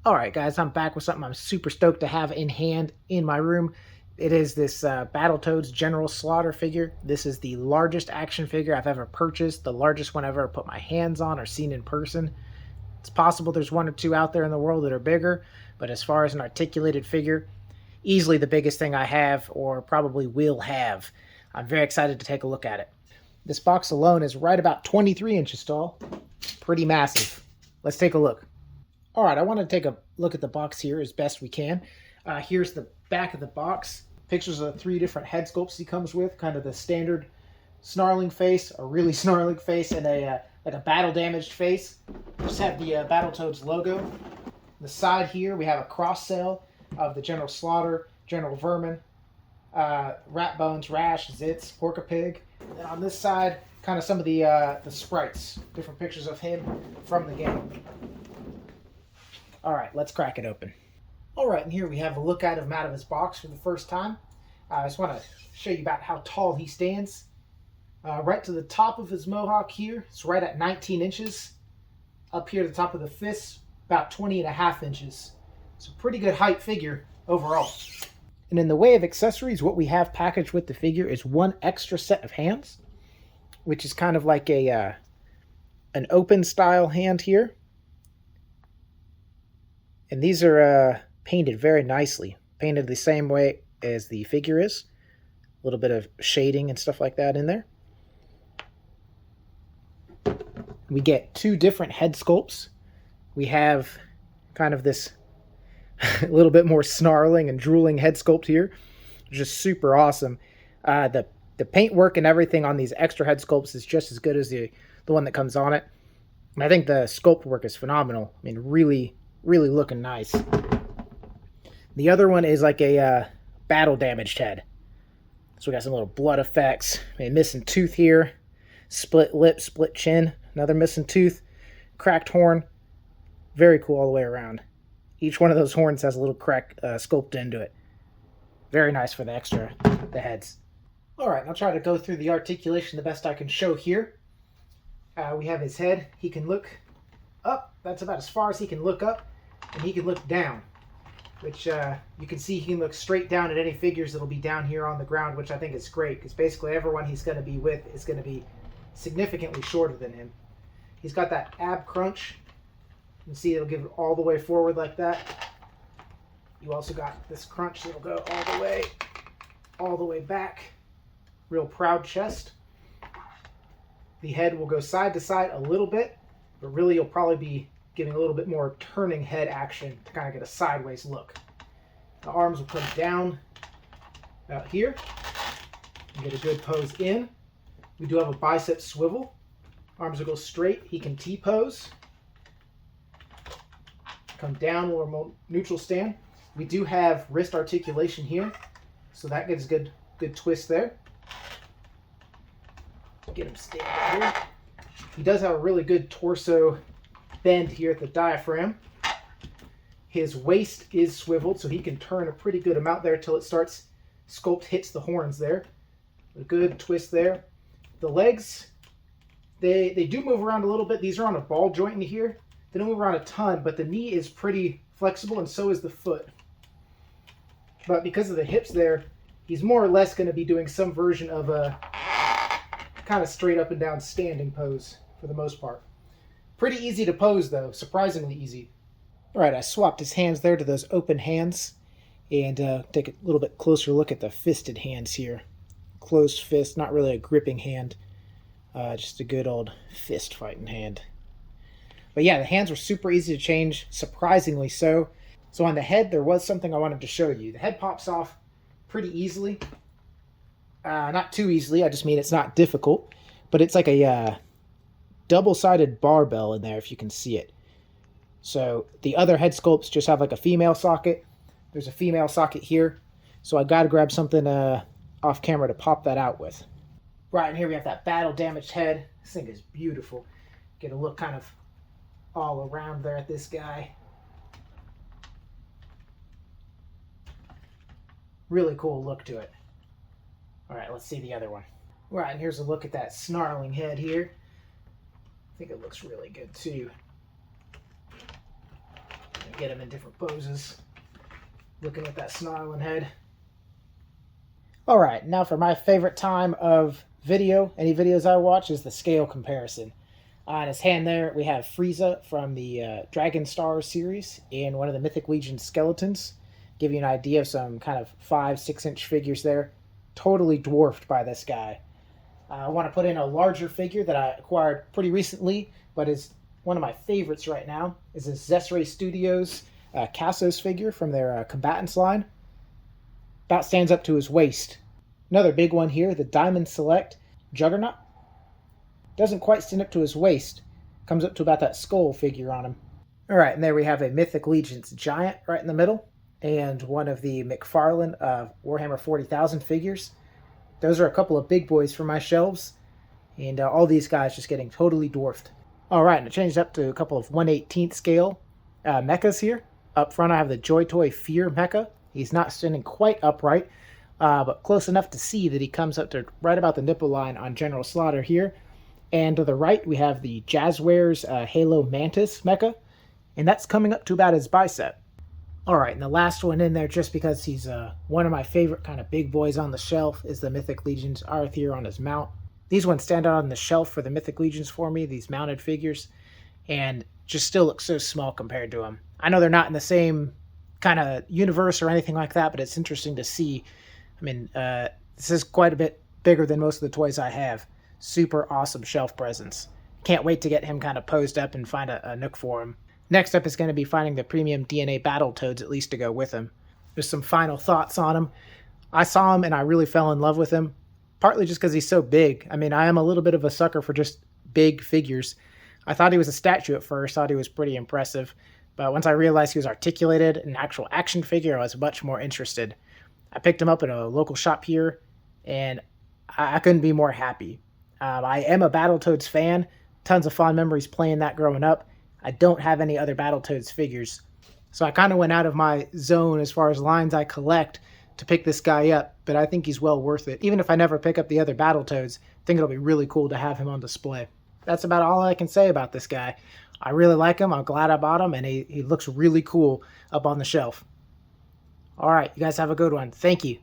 All right, guys, I'm back with something I'm super stoked to have in hand in my room. It is this Battletoads General Slaughter figure. This is the largest action figure I've ever purchased, the largest one I've ever put my hands on or seen in person. It's possible there's one or two out there in the world that are bigger, but as far as an articulated figure, easily the biggest thing I have or probably will have. I'm very excited to take a look at it. This box alone is right about 23 inches tall. Pretty massive. Let's take a look. All right, I want to take a look at the box here as best we can. Here's the back of the box. Pictures of the 3 different head sculpts he comes with, kind of the standard snarling face, a really snarling face, and a like a battle-damaged face. Just have the Battletoads logo. On the side here, we have a cross-sell of the General Slaughter, General Vermin, Rat Bones, Rash, Zitz, Porcapig. And then on this side, kind of some of the sprites, different pictures of him from the game. All right, let's crack it open. All right, and here we have a look at him out of his box for the first time. I just want to show you about how tall he stands. Right to the top of his mohawk here, it's right at 19 inches. Up here to the top of the fist, about 20.5 inches. It's a pretty good height figure overall. And in the way of accessories, what we have packaged with the figure is one extra set of hands, which is kind of like an open style hand here. And these are painted very nicely, painted the same way as the figure is. A little bit of shading and stuff like that in there. We get 2 different head sculpts. We have kind of this a little bit more snarling and drooling head sculpt here. Just super awesome. The paintwork and everything on these extra head sculpts is just as good as the one that comes on it. And I think the sculpt work is phenomenal. I mean, really looking nice. The other one is like a battle damaged head. So we got some little blood effects. A missing tooth here. Split lip, split chin. Another missing tooth. Cracked horn. Very cool all the way around. Each one of those horns has a little crack sculpted into it. Very nice for the heads. All right, I'll try to go through the articulation the best I can show here. We have his head. He can look up. That's about as far as he can look up. And he can look down, which you can see he can look straight down at any figures that'll be down here on the ground, which I think is great, because basically everyone he's going to be with is going to be significantly shorter than him. He's got that ab crunch. You can see it'll give it all the way forward like that. You also got this crunch that'll go all the way back. Real proud chest. The head will go side to side a little bit, but really you'll probably be giving a little bit more turning head action to kind of get a sideways look. The arms will come down out here and get a good pose in. We do have a bicep swivel. Arms will go straight. He can T-pose. Come down or more neutral stand. We do have wrist articulation here, so that gives a good twist there. Get him standing here. He does have a really good torso bend here at the diaphragm. His waist is swiveled, so he can turn a pretty good amount there till it starts, sculpt hits the horns there. A good twist there. The legs, they do move around a little bit. These are on a ball joint in here. They don't move around a ton, but the knee is pretty flexible, and so is the foot. But because of the hips there, he's more or less going to be doing some version of a kind of straight up and down standing pose for the most part. Pretty easy to pose, though. Surprisingly easy. All right, I swapped his hands there to those open hands. And take a little bit closer look at the fisted hands here. Closed fist, not really a gripping hand. Just a good old fist fighting hand. But yeah, the hands were super easy to change, surprisingly so. So on the head, there was something I wanted to show you. The head pops off pretty easily. Not too easily, I just mean it's not difficult. But it's like a double-sided barbell in there, if you can see it. So the other head sculpts just have like a female socket. There's a female socket here. So I got to grab something off camera to pop that out with. Right, and here we have that battle-damaged head. This thing is beautiful. Get a look kind of all around there at this guy. Really cool look to it. All right, let's see the other one. Right, and here's a look at that snarling head here. I think it looks really good too. get him in different poses. Looking at that snarling head. All right, now for my favorite time of video, any videos I watch, is the scale comparison. On his hand there, we have Frieza from the Dragon Star series and one of the Mythic Legion skeletons. Give you an idea of some kind of 5-6 inch figures there. Totally dwarfed by this guy. I want to put in a larger figure that I acquired pretty recently, but is one of my favorites right now, is this Zesray Studios Cassos figure from their Combatants line. About stands up to his waist. Another big one here, the Diamond Select Juggernaut. Doesn't quite stand up to his waist. Comes up to about that skull figure on him. Alright, and there we have a Mythic Legions Giant right in the middle, and one of the McFarlane Warhammer 40,000 figures. Those are a couple of big boys for my shelves, and all these guys just getting totally dwarfed. Alright, and it changed up to a couple of 1/18 scale mechas here. Up front I have the Joy Toy Fear mecha. He's not standing quite upright, but close enough to see that he comes up to right about the nipple line on General Slaughter here. And to the right we have the Jazzwares Halo Mantis mecha, and that's coming up to about his bicep. Alright, and the last one in there, just because he's one of my favorite kind of big boys on the shelf, is the Mythic Legions Arthur on his mount. These ones stand out on the shelf for the Mythic Legions for me, these mounted figures, and just still look so small compared to them. I know they're not in the same kind of universe or anything like that, but it's interesting to see. I mean, this is quite a bit bigger than most of the toys I have. Super awesome shelf presence. Can't wait to get him kind of posed up and find a nook for him. Next up is going to be finding the premium DNA Battletoads at least to go with him. There's some final thoughts on him. I saw him and I really fell in love with him, partly just because he's so big. I mean, I am a little bit of a sucker for just big figures. I thought he was a statue at first, thought he was pretty impressive, but once I realized he was articulated, an actual action figure, I was much more interested. I picked him up at a local shop here, and I couldn't be more happy. I am a Battletoads fan, tons of fond memories playing that growing up. I don't have any other Battletoads figures, so I kind of went out of my zone as far as lines I collect to pick this guy up, but I think he's well worth it. Even if I never pick up the other Battletoads, I think it'll be really cool to have him on display. That's about all I can say about this guy. I really like him, I'm glad I bought him, and he looks really cool up on the shelf. Alright, you guys have a good one. Thank you.